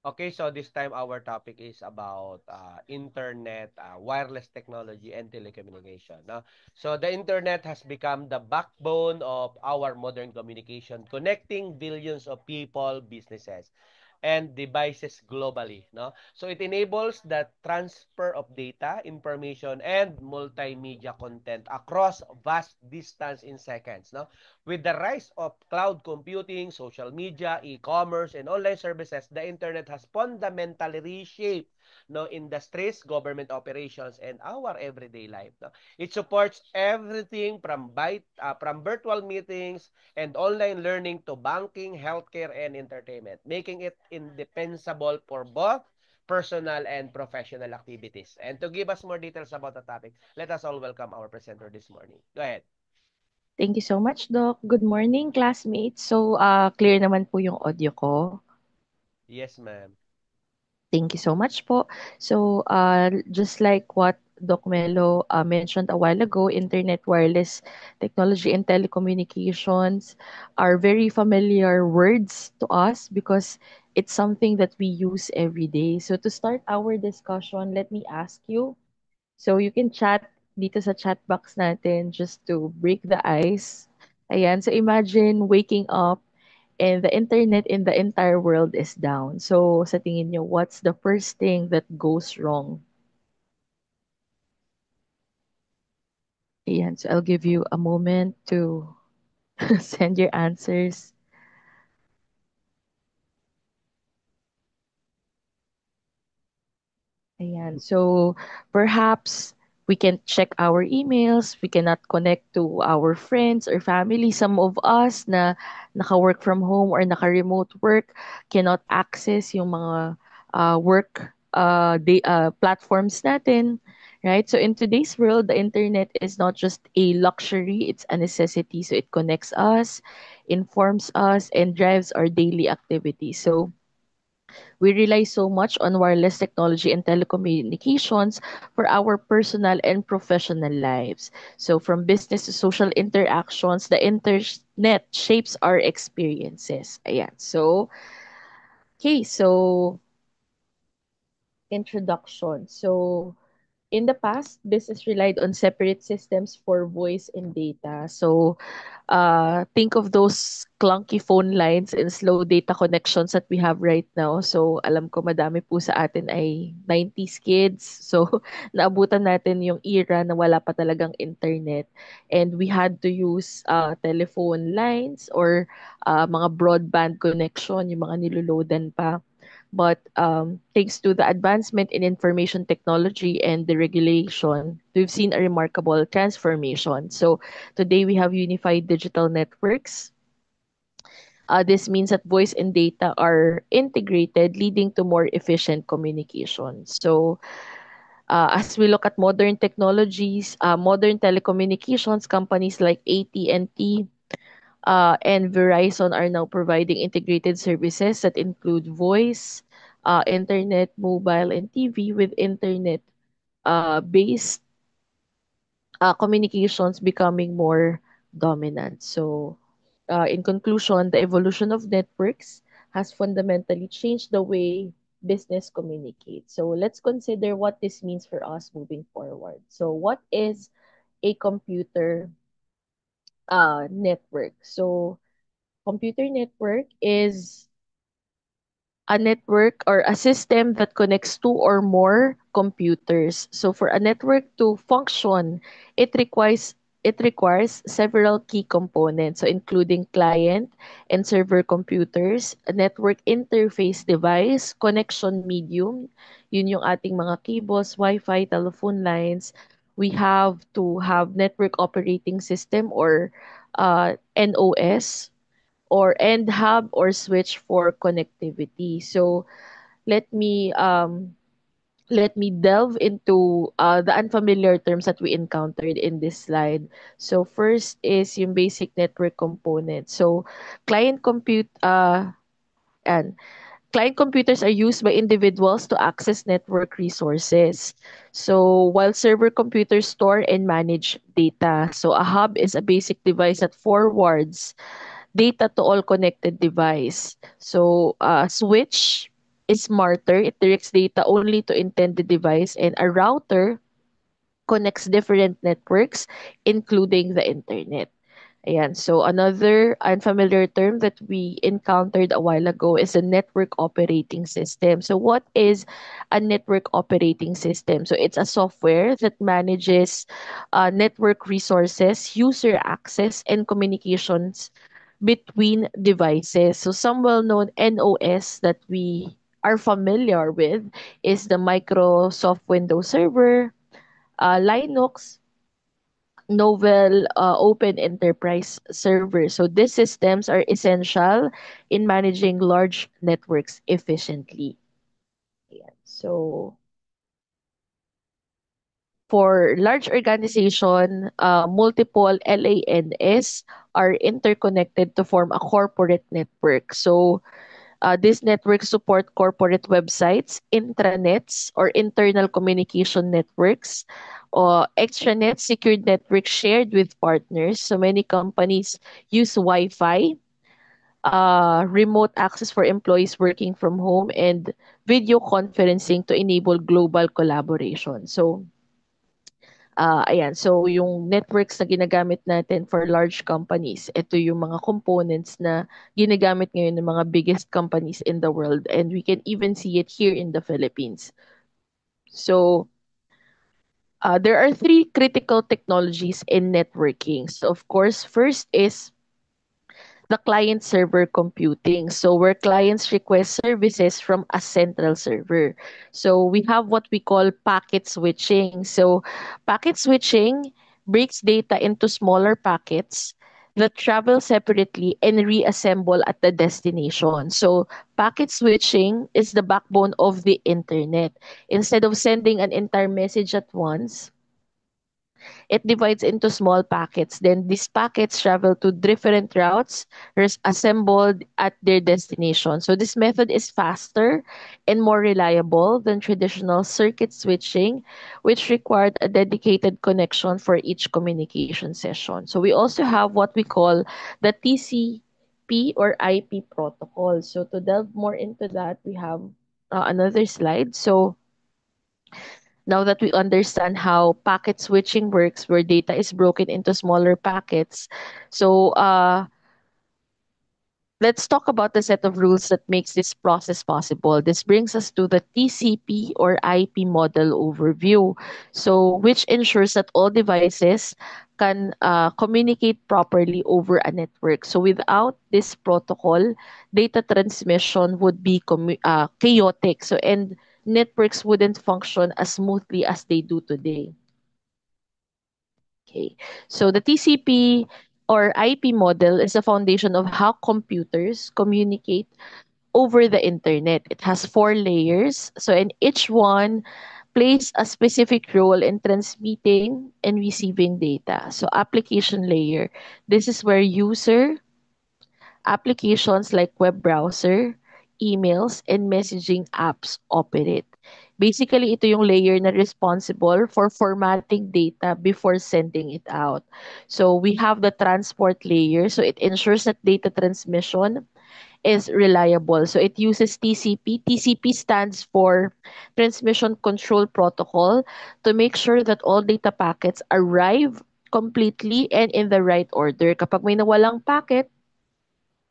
Okay, so this time our topic is about internet, wireless technology, and telecommunication. No? So the internet has become the backbone of our modern communication, connecting billions of people, businesses, and devices globally. No? So it enables the transfer of data, information, and multimedia content across vast distance in seconds. No? With the rise of cloud computing, social media, e-commerce, and online services, the internet has fundamentally reshaped industries, government operations, and our everyday life. No? It supports everything from virtual meetings and online learning to banking, healthcare, and entertainment, making it indispensable for both personal and professional activities. And to give us more details about the topic, let us all welcome our presenter this morning. Go ahead. Thank you so much, Doc. Good morning, classmates. So, clear naman po yung audio ko. Yes, ma'am. Thank you so much po. So, just like what Doc Melo mentioned a while ago, internet, wireless technology, and telecommunications are very familiar words to us because it's something that we use every day. So, to start our discussion, let me ask you. So, you can chat dito sa chat box natin just to break the ice. Ayan. So, imagine waking up and the internet in the entire world is down. So, sa tingin nyo, what's the first thing that goes wrong? Ayan. So, I'll give you a moment to send your answers. Ayan. So, perhaps we can check our emails. We cannot connect to our friends or family. Some of us na naka-work from home or naka-remote work cannot access yung mga work platforms natin. Right? So, in today's world, the internet is not just a luxury, it's a necessity. So, it connects us, informs us, and drives our daily activities. So, we rely so much on wireless technology and telecommunications for our personal and professional lives. So, from business to social interactions, the internet shapes our experiences. Ayan. So, okay, so introduction. So, in the past, business relied on separate systems for voice and data. So, think of those clunky phone lines and slow data connections that we have right now. So, alam ko madami po sa atin ay 90s kids. So, naabutan natin yung era na wala pa talagang internet. And we had to use telephone lines or mga broadband connection, yung mga niluloadan pa. But thanks to the advancement in information technology and the regulation, we've seen a remarkable transformation. So today we have unified digital networks. This means that voice and data are integrated, leading to more efficient communication. So as we look at modern technologies, modern telecommunications companies like AT&T and Verizon are now providing integrated services that include voice, internet, mobile, and TV with internet based communications becoming more dominant. So, in conclusion, the evolution of networks has fundamentally changed the way business communicates. So, let's consider what this means for us moving forward. So, what is a computer network? So, computer network is a network or a system that connects two or more computers. So for a network to function, it requires several key components, so including client and server computers, a network interface device, connection medium, yun yung ating mga cables, Wi-Fi, telephone lines. We have to have network operating system or NOS or end hub or switch for connectivity. So let me um let me delve into the unfamiliar terms that we encountered in this slide. So first is yung basic network component. So client compute and client computers are used by individuals to access network resources. So while server computers store and manage data. So a hub is a basic device that forwards data to all connected device. So switch is smarter. It directs data only to intended device, and a router connects different networks, including the internet. Ayan. So another unfamiliar term that we encountered a while ago is a network operating system. So what is a network operating system? So it's a software that manages network resources, user access, and communications between devices. So some well-known NOS that we are familiar with is the Microsoft Windows Server, Linux, Novell Open Enterprise Server. So these systems are essential in managing large networks efficiently. Ayan. So for large organization, multiple LANs are interconnected to form a corporate network. So these networks support corporate websites, intranets, or internal communication networks, or extranets, secured networks shared with partners. So many companies use Wi-Fi, remote access for employees working from home, and video conferencing to enable global collaboration. So ayan. So, yung networks na ginagamit natin for large companies, ito yung mga components na ginagamit ngayon ng mga biggest companies in the world. And we can even see it here in the Philippines. So, there are three critical technologies in networking. So, of course, first is the client server computing. So where clients request services from a central server. So we have what we call packet switching. So packet switching breaks data into smaller packets that travel separately and reassemble at the destination. So packet switching is the backbone of the internet. Instead of sending an entire message at once, it divides into small packets. Then these packets travel to different routes, assembled at their destination. So this method is faster and more reliable than traditional circuit switching, which required a dedicated connection for each communication session. So we also have what we call the TCP or IP protocol. So to delve more into that, we have another slide. So now that we understand how packet switching works, where data is broken into smaller packets, so let's talk about the set of rules that makes this process possible. This brings us to the TCP or IP model overview, so which ensures that all devices can communicate properly over a network. So without this protocol, data transmission would be chaotic. So and networks wouldn't function as smoothly as they do today. Okay. So the TCP or IP model is the foundation of how computers communicate over the internet. It has four layers. So and each one plays a specific role in transmitting and receiving data. So application layer. This is where user applications like web browser, emails, and messaging apps operate. Basically, ito yung layer na responsible for formatting data before sending it out. So we have the transport layer. So it ensures that data transmission is reliable. So it uses TCP. TCP stands for Transmission Control Protocol to make sure that all data packets arrive completely and in the right order. Kapag may nawalang packet,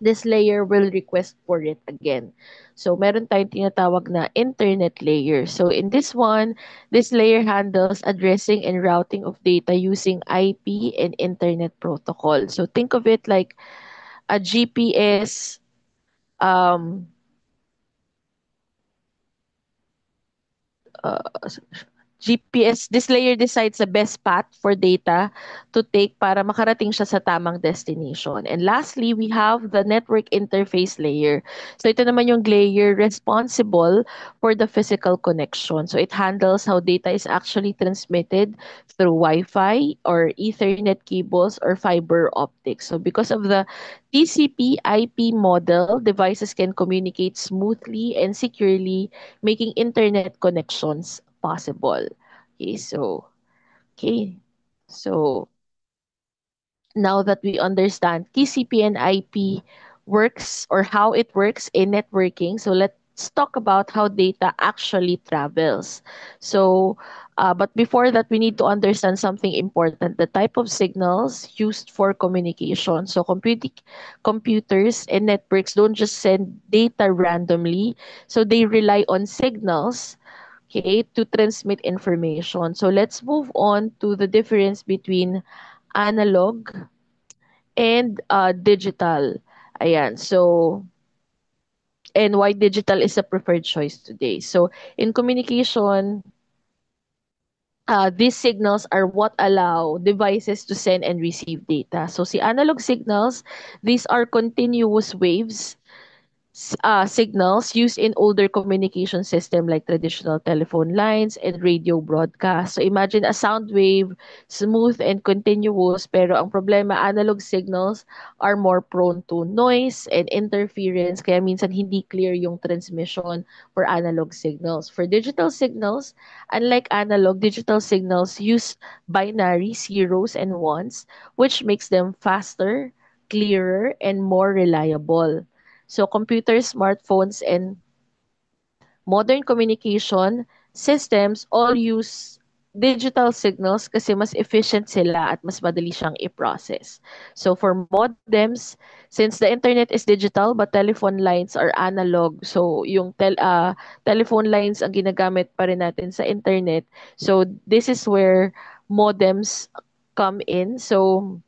this layer will request for it again. So, meron tayong tinatawag na internet layer. So, in this one, this layer handles addressing and routing of data using IP and internet protocol. So, think of it like a GPS, um, uh, GPS, this layer decides the best path for data to take para makarating siya sa tamang destination. And lastly, we have the network interface layer. So ito naman yung layer responsible for the physical connection. So it handles how data is actually transmitted through Wi-Fi or Ethernet cables or fiber optics. So because of the TCP IP model, devices can communicate smoothly and securely, making internet connections possible. Okay, so okay. So now that we understand TCP and IP works or how it works in networking, so let's let's talk about how data actually travels. So, but before that, we need to understand something important: the type of signals used for communication. So, computers and networks don't just send data randomly. So, they rely on signals, okay, to transmit information. So, let's move on to the difference between analog and digital. Ayan. So, and why digital is a preferred choice today. So, in communication, these signals are what allow devices to send and receive data. So, si analog signals, these are continuous waves, signals used in older communication system like traditional telephone lines and radio broadcast. So imagine a sound wave, smooth and continuous, pero ang problema, analog signals are more prone to noise and interference, kaya minsan hindi clear yung transmission for analog signals. For digital signals, unlike analog, digital signals use binary zeros and ones, which makes them faster, clearer, and more reliable. So computers, smartphones, and modern communication systems all use digital signals kasi mas efficient sila at mas madali siyang i-process. So for modems, since the internet is digital but telephone lines are analog, so yung telephone lines ang ginagamit pa rin natin sa internet. So this is where modems come in. So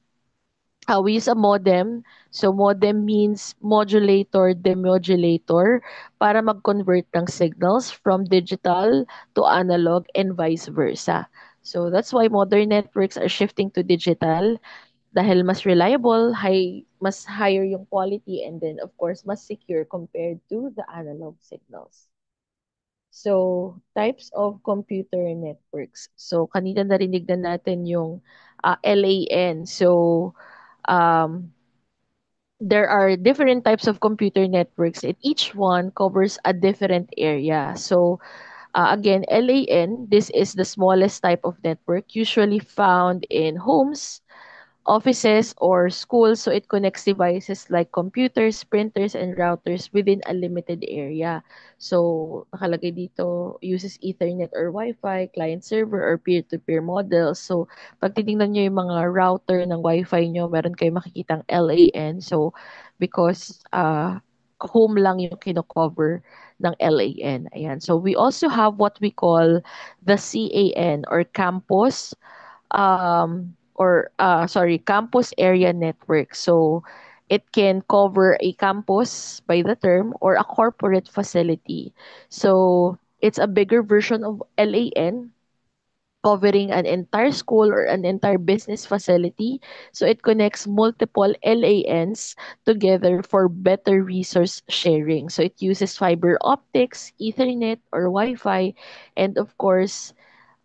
we use a modem. So modem means modulator, demodulator para mag-convert ng signals from digital to analog and vice versa. So that's why modern networks are shifting to digital dahil mas reliable, mas higher yung quality, and then of course mas secure compared to the analog signals. So, types of computer networks. So, kanina narinig na natin yung LAN. So, um, there are different types of computer networks and each one covers a different area. So again, LAN, this is the smallest type of network usually found in homes, offices, or schools. So it connects devices like computers, printers, and routers within a limited area. So nakalagay dito, uses Ethernet or Wi-Fi, client server, or peer-to-peer models. So pag titingnan nyo yung mga router ng Wi-Fi nyo, meron kayong makikitang LAN. So because home lang yung kino-cover ng LAN. Ayan. So we also have what we call the CAN or campus area network. So it can cover a campus by the term or a corporate facility. So it's a bigger version of LAN covering an entire school or an entire business facility. So it connects multiple LANs together for better resource sharing. So it uses fiber optics, Ethernet, or Wi-Fi, and of course,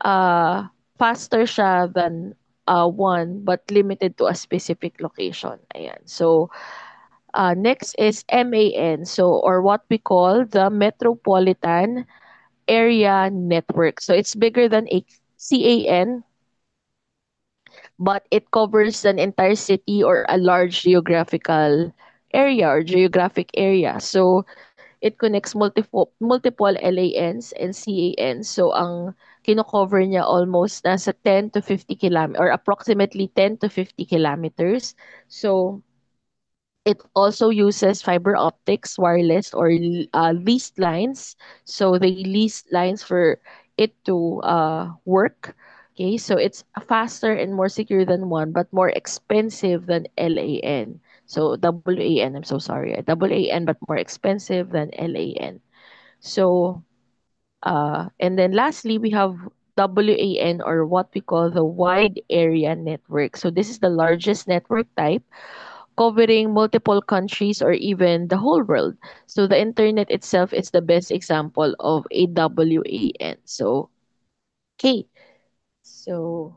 uh, faster siya than one but limited to a specific location. Ayan. So, next is MAN, so or what we call the Metropolitan Area Network. So, it's bigger than a CAN, but it covers an entire city or a large geographical area or geographic area. So, it connects multiple LANs and CANs. So ang kino-cover niya almost nasa 10 to 50 or approximately 10 to 50 kilometers. So it also uses fiber optics, wireless, or leased lines. So they lease lines for it to work. Okay, so it's faster and more secure than one, but more expensive than LAN. So WAN, I'm so sorry. WAN, but more expensive than LAN. So, and then lastly, we have WAN or what we call the wide area network. So this is the largest network type covering multiple countries or even the whole world. So the internet itself is the best example of a WAN. So, okay. So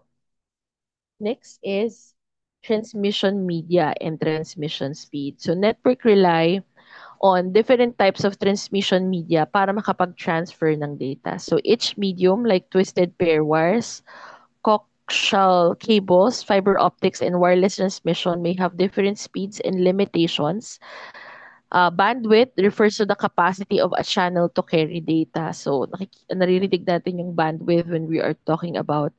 next is transmission media and transmission speed. So network rely on different types of transmission media para makapag-transfer ng data. So each medium like twisted pair wires, coaxial cables, fiber optics, and wireless transmission may have different speeds and limitations. Bandwidth refers to the capacity of a channel to carry data. So, naririnig natin yung bandwidth when we are talking about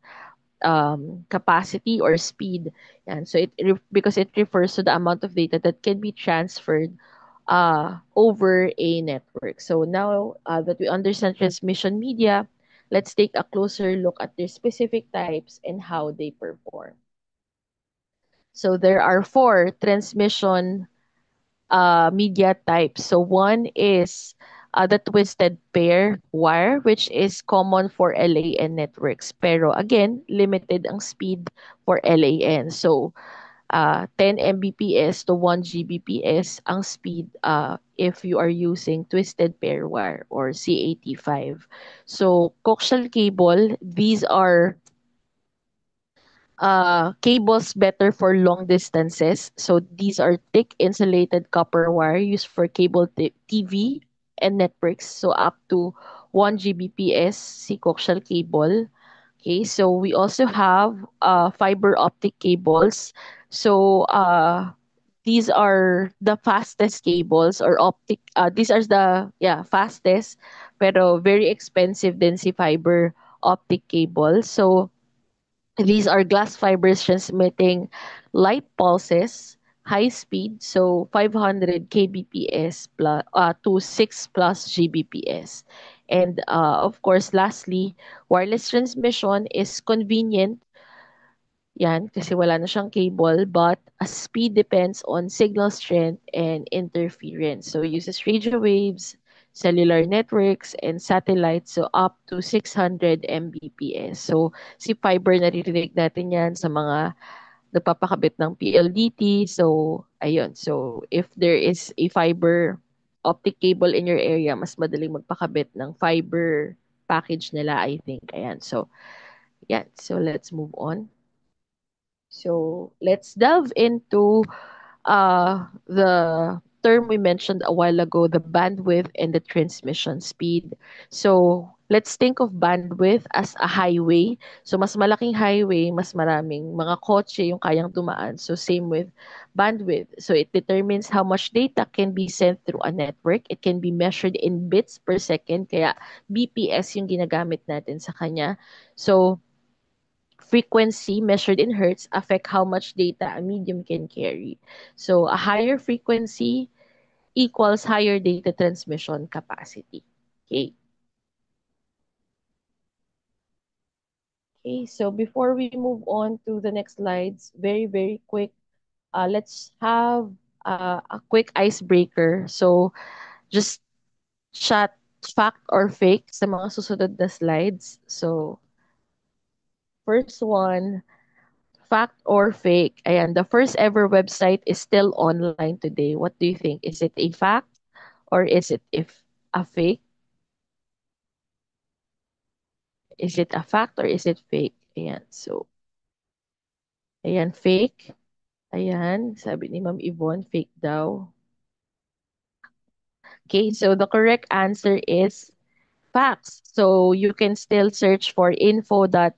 capacity or speed. Yan. So, because it refers to the amount of data that can be transferred over a network. So, now that we understand transmission media, let's take a closer look at their specific types and how they perform. So, there are four transmission media types. So one is the twisted pair wire, which is common for LAN networks. Pero again, limited ang speed for LAN. So 10 Mbps to 1 Gbps ang speed if you are using twisted pair wire or CAT5. So coaxial cable, these are cables better for long distances. So these are thick insulated copper wire used for cable TV and networks. So up to 1 Gbps si coaxial cable. Okay, so we also have fiber optic cables. So these are the fastest cables or optic. These are the fastest, pero very expensive din si fiber optic cable. So these are glass fibers transmitting light pulses, high speed, so 500 kbps plus, to 6 plus gbps. And of course, lastly, wireless transmission is convenient yan, kasi wala na siyang cable, but a speed depends on signal strength and interference. So, uses radio waves, cellular networks, and satellites, so up to 600 Mbps. So, si fiber, naririnig natin yan sa mga nagpapakabit ng PLDT. So, ayun. So, if there is a fiber optic cable in your area, mas madaling magpakabit ng fiber package nila, I think. Ayan. So, yan. So, let's move on. So let's delve into the term we mentioned a while ago, the bandwidth and the transmission speed. So let's think of bandwidth as a highway. So mas malaking highway, mas maraming mga kotse yung kayang dumaan. So same with bandwidth. So it determines how much data can be sent through a network. It can be measured in bits per second. Kaya BPS yung ginagamit natin sa kanya. So frequency measured in hertz affect how much data a medium can carry. So a higher frequency equals higher data transmission capacity. Okay. Okay, so before we move on to the next slides, very, very quick, let's have a quick icebreaker. So just chat fact or fake sa mga susunod na slides. So first one, fact or fake? Ayan, the first ever website is still online today. What do you think? Is it a fact or is it if a fake? Is it a fact or is it fake? Ayan, so, ayan, fake. Ayan, sabi ni Ma'am Yvonne, fake daw. Okay, so the correct answer is facts. So you can still search for info.cern.ch,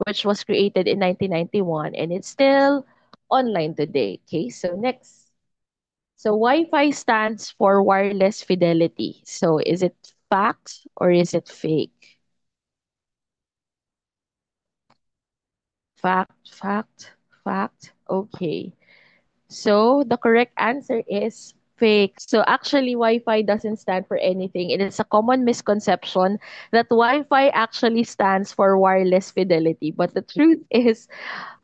which was created in 1991, and it's still online today. Okay, so next. So Wi-Fi stands for wireless fidelity. So is it fact or is it fake? Fact, fact, fact. Okay. So the correct answer is fake. So actually, Wi-Fi doesn't stand for anything. It is a common misconception that Wi-Fi actually stands for wireless fidelity. But the truth is,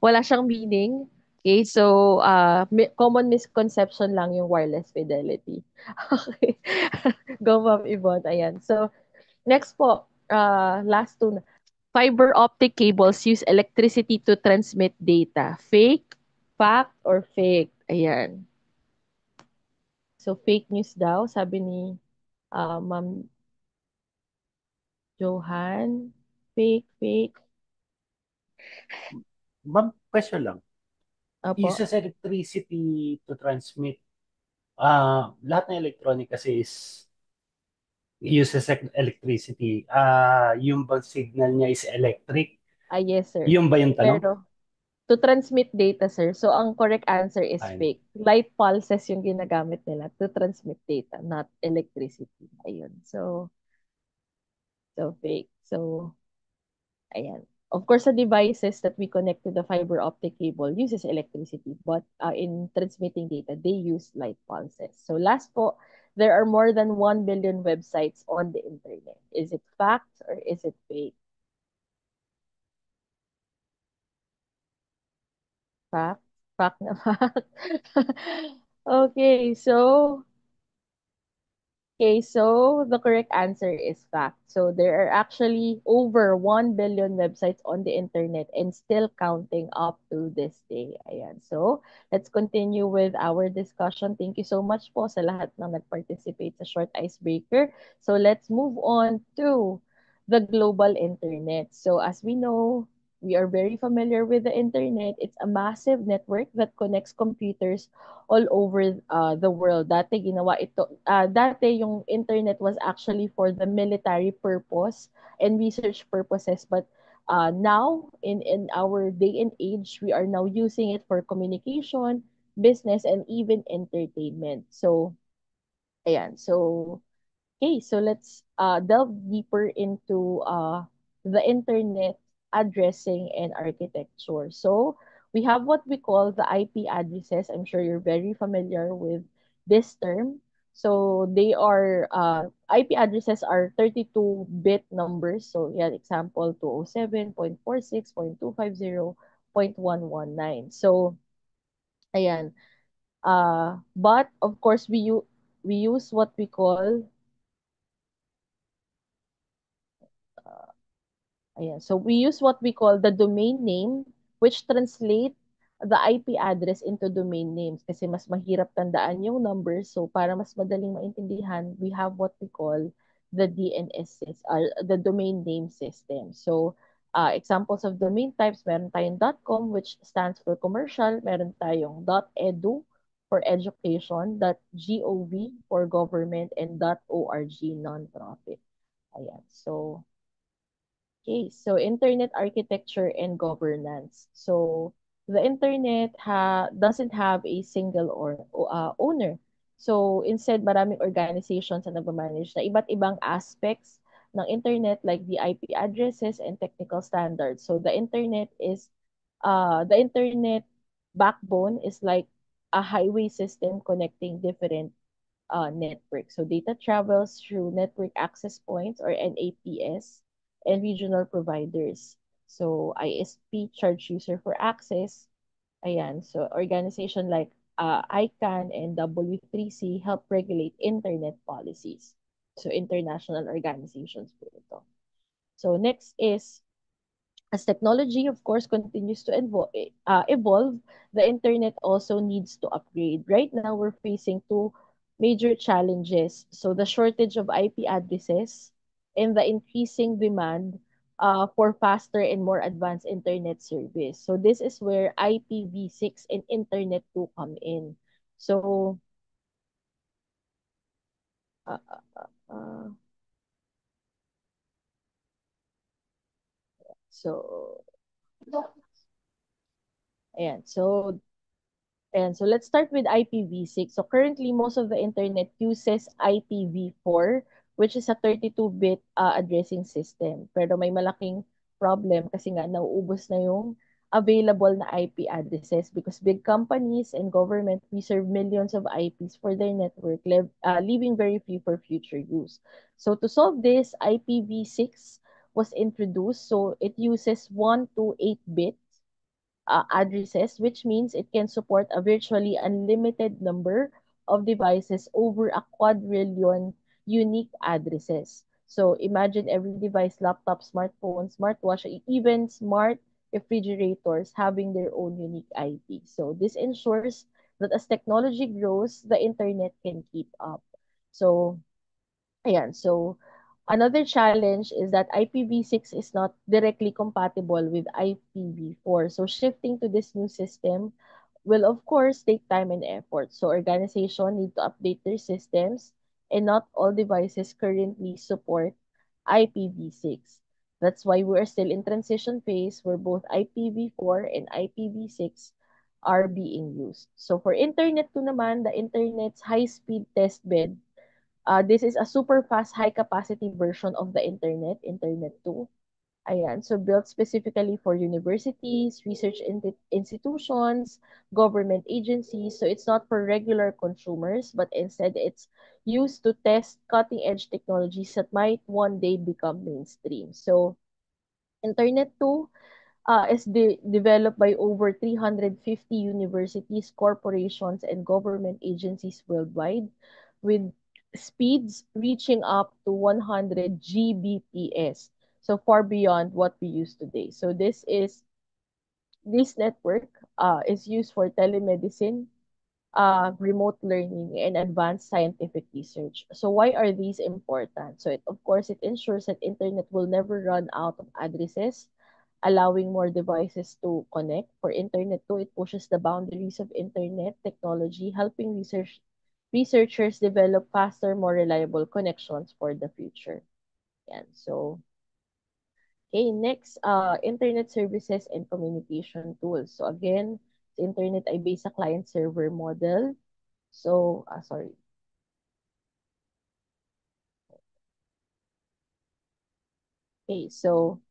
wala siyang meaning. Okay, so common misconception lang yung wireless fidelity. Okay. Go, Ma'am Yvonne. Ayan. So, next po, last two na. Fiber optic cables use electricity to transmit data. Fake, fact, or fake? Ayan. So, fake news daw, sabi ni Ma'am Johan. Fake, fake. Ma'am, question lang. Apo. Uses electricity to transmit. Lahat ng electronic kasi uses electricity. Yung bang signal niya is electric? Ah, yes, sir. Yung ba yung tanong? Pero, To transmit data, sir. So, ang correct answer is Fine. fake. Light pulses yung ginagamit nila to transmit data, not electricity. Ayun. So fake. So, ayan. Of course, the devices that we connect to the fiber optic cable uses electricity, but in transmitting data, they use light pulses. So last po, there are more than 1 billion websites on the internet. Is it fact or is it fake? Fact? Fact na fact. Okay, so Okay, so the correct answer is fact. So there are actually over 1 billion websites on the internet and still counting up to this day. Ayan. So let's continue with our discussion. Thank you so much po sa lahat ng nag-participate sa short icebreaker. So let's move on to the global internet. So as we know, we are very familiar with the internet. It's a massive network that connects computers all over the world. Dati yung internet was actually for the military purpose and research purposes, but now in our day and age, we are now using it for communication, business, and even entertainment. So, ayan. So, okay, so let's delve deeper into the internet addressing and architecture. So we have what we call the IP addresses. I'm sure you're very familiar with this term. So they are IP addresses are 32-bit numbers. So yeah, example 207.46.250.119. So ayan. But of course we use what we call uh, Ayan. So we use what we call the domain name, which translate the IP address into domain names kasi mas mahirap tandaan yung numbers. So para mas madaling maintindihan, we have what we call the DNS the domain name system. So examples of domain types, meron tayong .com which stands for commercial, meron tayong .edu for education, .gov for government, and .org non-profit. Ayan. So Okay, so internet architecture and governance. So the internet doesn't have a single owner. So instead, maraming organizations na nagmamanage na iba't ibang aspects ng internet like the IP addresses and technical standards. So the internet backbone is like a highway system connecting different network. So data travels through network access points or NAPS and regional providers. So ISP charge user for access. Ayan. So organization like ICANN and W3C help regulate internet policies. So international organizations po ito. So next is as technology, of course, continues to evolve, the internet also needs to upgrade. Right now, we're facing two major challenges. So the shortage of IP addresses and the increasing demand for faster and more advanced internet service. So this is where IPv6 and Internet 2 come in. So, uh, uh, uh, so, ayan. So let's start with IPv6. So currently, most of the internet uses IPv4, which is a 32-bit addressing system. Pero may malaking problem kasi nga nauubos na yung available na IP addresses because big companies and government reserve millions of IPs for their network, leaving very few for future use. So to solve this, IPv6 was introduced. So it uses 1 to 8-bit addresses, which means it can support a virtually unlimited number of devices over a quadrillion unique addresses. So imagine every device, laptop, smartphone, smartwatch, even smart refrigerators having their own unique IP. So this ensures that as technology grows, the internet can keep up. So Ayan, so another challenge is that IPv6 is not directly compatible with IPv4. So shifting to this new system will of course take time and effort. So organizations need to update their systems and not all devices currently support IPv6. That's why we're still in transition phase where both IPv4 and IPv6 are being used. So for Internet 2 naman, the Internet's high-speed testbed, this is a super fast, high-capacity version of the Internet 2. Ayan, so built specifically for universities, research institutions, government agencies. So it's not for regular consumers, but instead it's used to test cutting-edge technologies that might one day become mainstream. So Internet 2 is developed by over 350 universities, corporations, and government agencies worldwide, with speeds reaching up to 100 Gbps, so far beyond what we use today. So this network is used for telemedicine, remote learning, and advanced scientific research. So why are these important? So of course, it ensures that internet will never run out of addresses, allowing more devices to connect. For Internet 2, it pushes the boundaries of internet technology, helping researchers develop faster, more reliable connections for the future. Yan. So, okay, next, internet services and communication tools. So again, sa internet ay based sa client-server model. So, sorry. Okay, so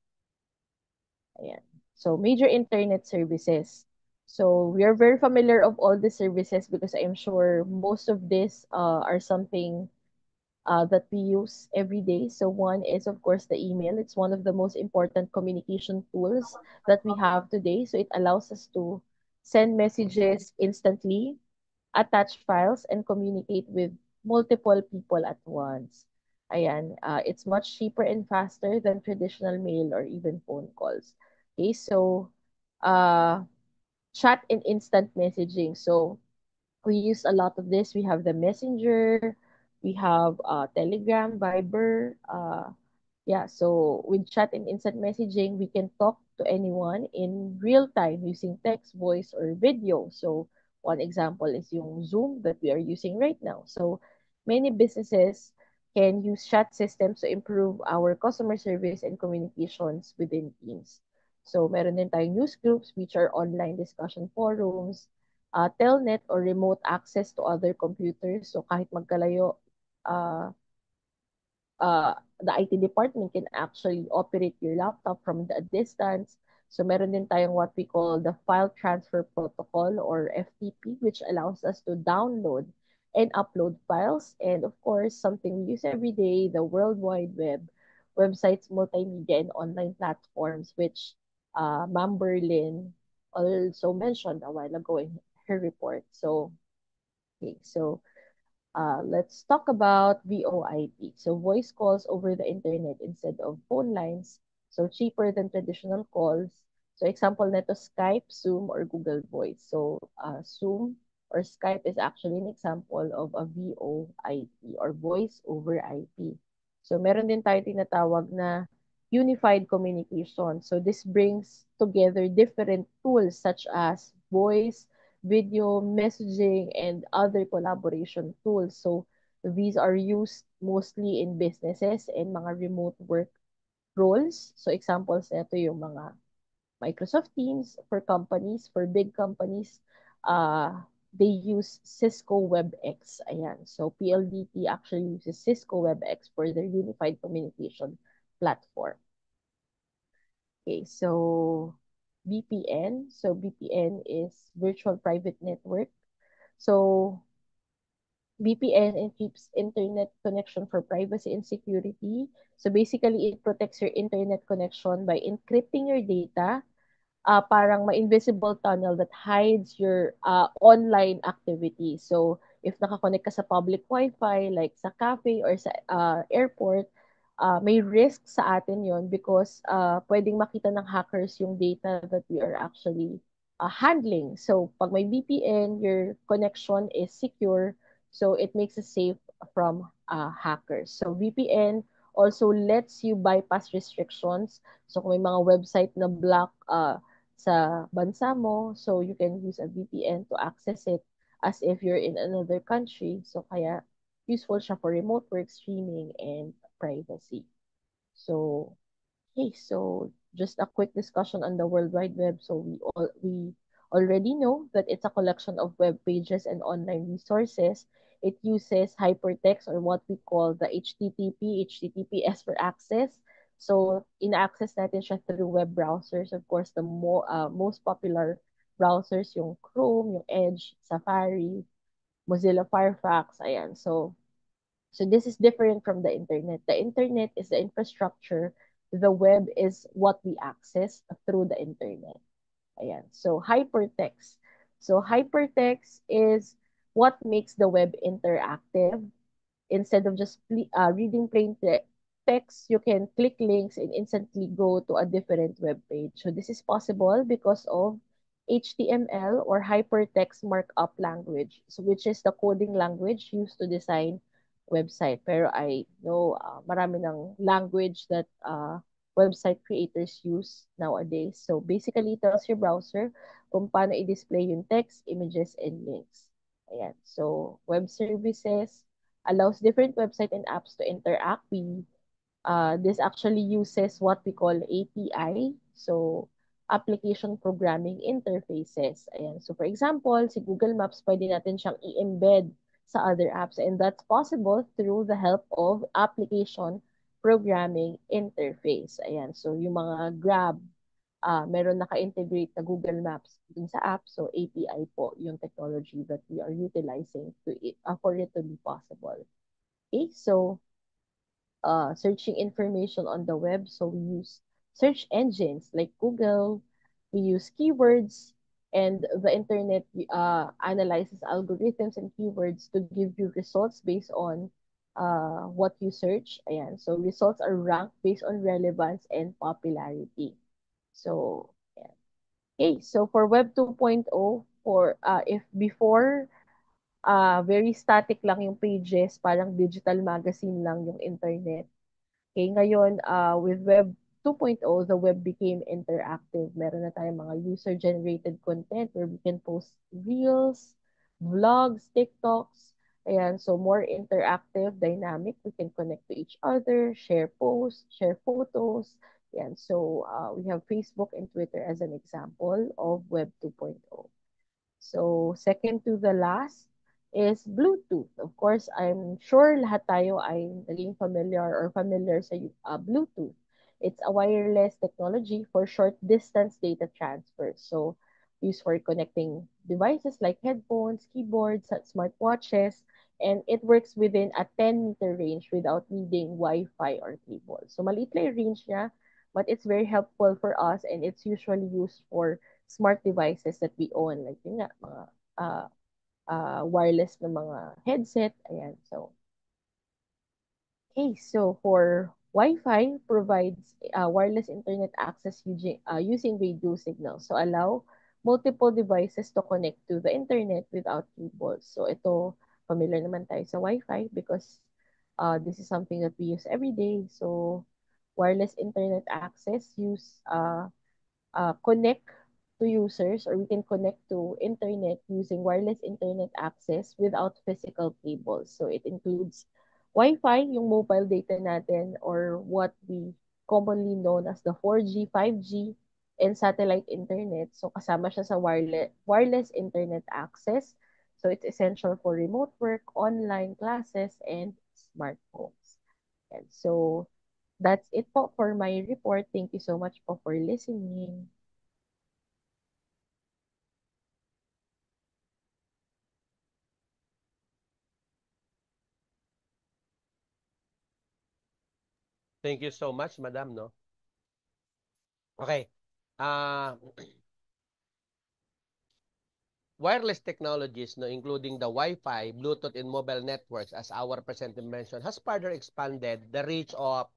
ayan. So, major internet services. So, we are very familiar of all the services because I'm sure most of this are something that we use every day. So, one is, of course, the email. It's one of the most important communication tools that we have today. So, it allows us to send messages instantly, attach files, and communicate with multiple people at once. Ayan, it's much cheaper and faster than traditional mail or even phone calls. Okay, so uh, chat and instant messaging. So we use a lot of this. We have the Messenger, we have Telegram, Viber, yeah, so with chat and instant messaging, we can talk to anyone in real time using text, voice, or video. So one example is yung Zoom that we are using right now. So many businesses can use chat systems to improve our customer service and communications within teams. So meron din tayong news groups which are online discussion forums, telnet or remote access to other computers. So kahit magkalayo, uh, the IT department can actually operate your laptop from a distance. So meron din tayong what we call the File Transfer Protocol or FTP, which allows us to download and upload files. And of course, something we use every day, the World Wide Web, websites, multimedia, and online platforms, which Ma'am Berlin also mentioned a while ago in her report. So, okay, so let's talk about VoIP. So voice calls over the internet instead of phone lines. So cheaper than traditional calls. So example neto Skype, Zoom, or Google Voice. So Zoom or Skype is actually an example of a VoIP or voice over IP. So meron din tayo tinatawag na unified communication. So this brings together different tools such as voice, video, messaging, and other collaboration tools. So these are used mostly in businesses and mga remote work roles. So examples nito yung mga Microsoft Teams for companies, for big companies, they use Cisco WebEx. Ayan. So PLDT actually uses Cisco WebEx for their unified communication platform. Okay, so VPN. So VPN is virtual private network. So VPN encrypts internet connection for privacy and security. So basically, it protects your internet connection by encrypting your data, parang ma-invisible tunnel that hides your online activity. So, if nakakonect ka sa public Wi-Fi, like sa cafe or sa airport, may risk sa atin yon because pwedeng makita ng hackers yung data that we are actually handling. So, pag may VPN, your connection is secure, so it makes it safe from hackers. So, VPN also lets you bypass restrictions. So, kung may mga website na block sa bansa mo, so you can use a VPN to access it as if you're in another country. So kaya useful siya for remote work, streaming, and privacy. So Okay, so just a quick discussion on the World Wide Web. So we already know that it's a collection of web pages and online resources. It uses hypertext or what we call the HTTPS for access. So ina-access natin siya through web browsers. Of course, the most popular browsers yung Chrome, yung Edge, Safari, Mozilla Firefox, ayan. So this is different from the internet. The internet is the infrastructure. The web is what we access through the internet. Ayan. So hypertext. So hypertext is what makes the web interactive. Instead of just reading plain text, you can click links and instantly go to a different web page. So this is possible because of HTML or hypertext markup language, so which is the coding language used to design website. Pero I know marami ng language that website creators use nowadays. So basically, it tells your browser kung paano i-display yung text, images, and links. Ayan. So web services allows different website and apps to interact. This actually uses what we call API, so application programming interfaces. Ayan. So for example, si Google Maps, pwede natin siyang i-embed sa other apps, and that's possible through the help of application programming interface. Ayan. So yung mga Grab, meron naka-integrate na Google Maps dun sa app. So API po yung technology that we are utilizing for it to be possible. Okay, so searching information on the web. So we use search engines like Google, we use keywords, and the internet analyzes algorithms and keywords to give you results based on what you search. Ayan. So results are ranked based on relevance and popularity. So, yeah. Okay, so for Web 2.0, for if before very static lang yung pages, parang digital magazine lang yung internet. Okay, ngayon, with Web 2.0, the web became interactive. Meron na tayong mga user-generated content where we can post reels, vlogs, TikToks. Ayan, so more interactive, dynamic. We can connect to each other, share posts, share photos. Ayan, so we have Facebook and Twitter as an example of Web 2.0. So, second to the last is Bluetooth. Of course, I'm sure lahat tayo ay naging familiar sa Bluetooth. It's a wireless technology for short distance data transfer. So, used for connecting devices like headphones, keyboards, smartwatches, and it works within a 10-meter range without needing Wi-Fi or cable. So, maliit lang yung range niya, but it's very helpful for us and it's usually used for smart devices that we own, like yun nga, mga uh, wireless na mga headset. Ayan. So, okay. So, for Wi-Fi provides wireless internet access using radio signals. So, allow multiple devices to connect to the internet without cables. So, ito, familiar naman tayo sa Wi-Fi because this is something that we use every day. So, wireless internet access connect to users, or we can connect to internet using wireless internet access without physical cables. So it includes Wi-Fi, yung mobile data natin, or what we commonly known as the 4G, 5G, and satellite internet. So kasama siya sa wireless internet access. So it's essential for remote work, online classes, and smartphones. And so that's it po for my report. Thank you so much po for listening. Thank you so much, madam, no? Okay. Uh, wireless technologies, no, including the Wi-Fi, Bluetooth, and mobile networks, as our presenter mentioned, has further expanded the reach of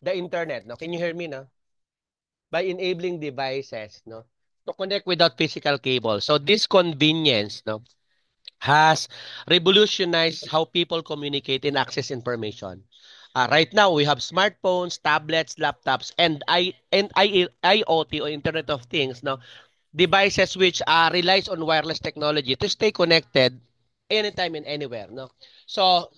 the internet. No? Can you hear me, no? By enabling devices, no, to connect without physical cable. So this convenience, no, has revolutionized how people communicate and access information. Right now, we have smartphones, tablets, laptops, and IoT or Internet of Things, no, devices which relies on wireless technology to stay connected anytime and anywhere. No, so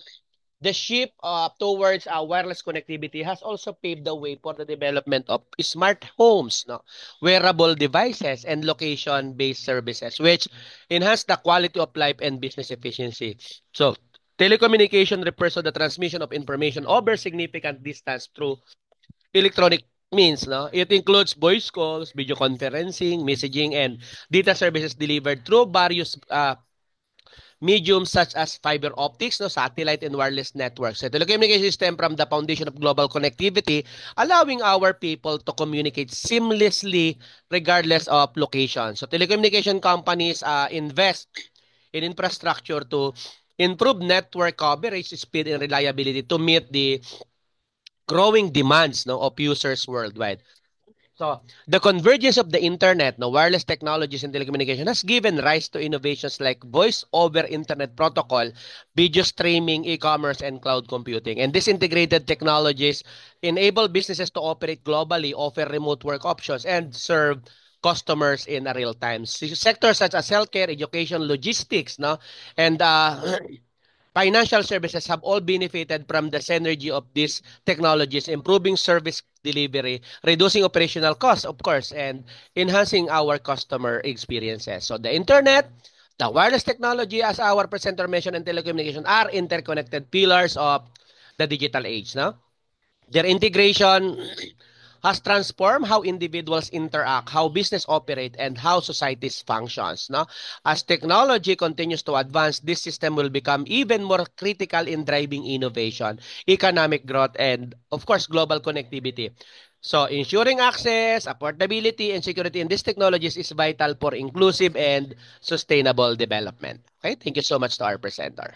The shift towards wireless connectivity has also paved the way for the development of smart homes, no? Wearable devices, and location-based services, which enhance the quality of life and business efficiency. So, telecommunication refers to the transmission of information over significant distance through electronic means, no? It includes voice calls, video conferencing, messaging, and data services delivered through various mediums such as fiber optics, no, satellite, and wireless networks. So, telecommunication system from the foundation of global connectivity, allowing our people to communicate seamlessly regardless of location. So, telecommunication companies invest in infrastructure to improve network coverage, speed, and reliability to meet the growing demands, no, of users worldwide. So, the convergence of the internet, no, wireless technologies and telecommunication has given rise to innovations like voice over internet protocol, video streaming, e-commerce, and cloud computing. And these integrated technologies enable businesses to operate globally, offer remote work options, and serve customers in a real time. Sectors such as healthcare, education, logistics, no, and financial services have all benefited from the synergy of these technologies, improving service delivery, reducing operational costs, of course, and enhancing our customer experiences. So the internet, the wireless technology, as our presenter mentioned, and telecommunication are interconnected pillars of the digital age. No? Their integration has transformed how individuals interact, how business operate, and how societies functions. No? As technology continues to advance, this system will become even more critical in driving innovation, economic growth, and of course, global connectivity. So, ensuring access, affordability, and security in these technologies is vital for inclusive and sustainable development. Okay, thank you so much to our presenter.